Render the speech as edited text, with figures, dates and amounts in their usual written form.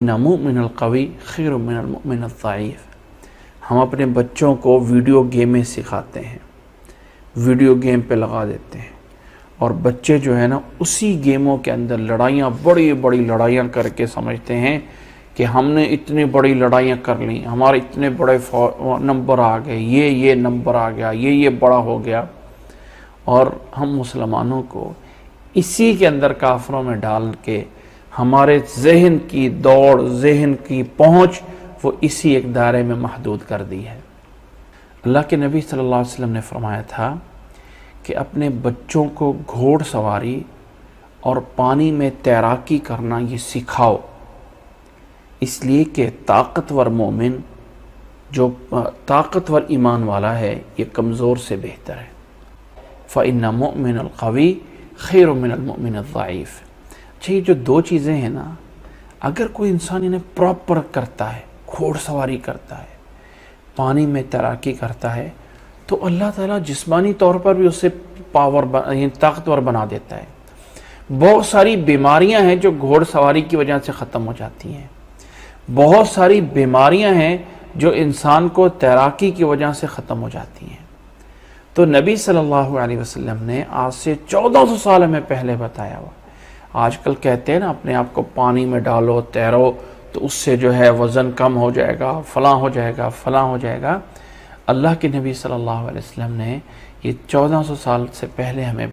المؤمن القوی خیر من المؤمن الضعیف۔ ہم اپنے بچوں کو ویڈیو گیمیں سکھاتے ہیں، ویڈیو گیم پہ لگا دیتے ہیں، اور بچے جو ہے نا اسی گیموں کے اندر لڑائیاں، بڑی بڑی لڑائیاں کر کے سمجھتے ہیں کہ ہم نے اتنی بڑی لڑائیاں کر لیں، ہمارے اتنے بڑے نمبر آ گئے، یہ نمبر آ گیا، یہ بڑا ہو گیا، اور ہم مسلمانوں کو اسی کے اندر کافروں میں ڈال کے ہمارے ذہن کی دوڑ، ذہن کی پہنچ وہ اسی ایک دائرے میں محدود کر دی ہے۔ اللہ کے نبی صلی اللہ علیہ وسلم نے فرمایا تھا کہ اپنے بچوں کو گھوڑ سواری اور پانی میں تیراکی کرنا یہ سکھاؤ، اس لیے کہ طاقتور مومن، جو طاقتور ایمان والا ہے، یہ کمزور سے بہتر ہے۔ فَإِنَّ مُؤْمِنَ الْقَوِيَّ خَيْرٌ مِّنَ الْمُؤْمِنِ الضَّعِيفِ۔ اچھا، یہ جو دو چیزیں ہیں نا، اگر کوئی انسان انہیں پراپر کرتا ہے، گھوڑ سواری کرتا ہے، پانی میں تیراکی کرتا ہے، تو اللہ تعالیٰ جسمانی طور پر بھی اسے طاقتور بنا دیتا ہے۔ بہت ساری بیماریاں ہیں جو گھوڑ سواری کی وجہ سے ختم ہو جاتی ہیں، بہت ساری بیماریاں ہیں جو انسان کو تیراکی کی وجہ سے ختم ہو جاتی ہیں۔ تو نبی صلی اللہ علیہ وسلم نے آج سے 1400 سال ہمیں پہلے بتایا ہوا۔ آج کل کہتے ہیں نا اپنے آپ کو پانی میں ڈالو، تیرو، تو اس سے جو ہے وزن کم ہو جائے گا، فلاں ہو جائے گا، فلاں ہو جائے گا۔ اللہ کے نبی صلی اللہ علیہ وسلم نے یہ 1400 سال سے پہلے ہمیں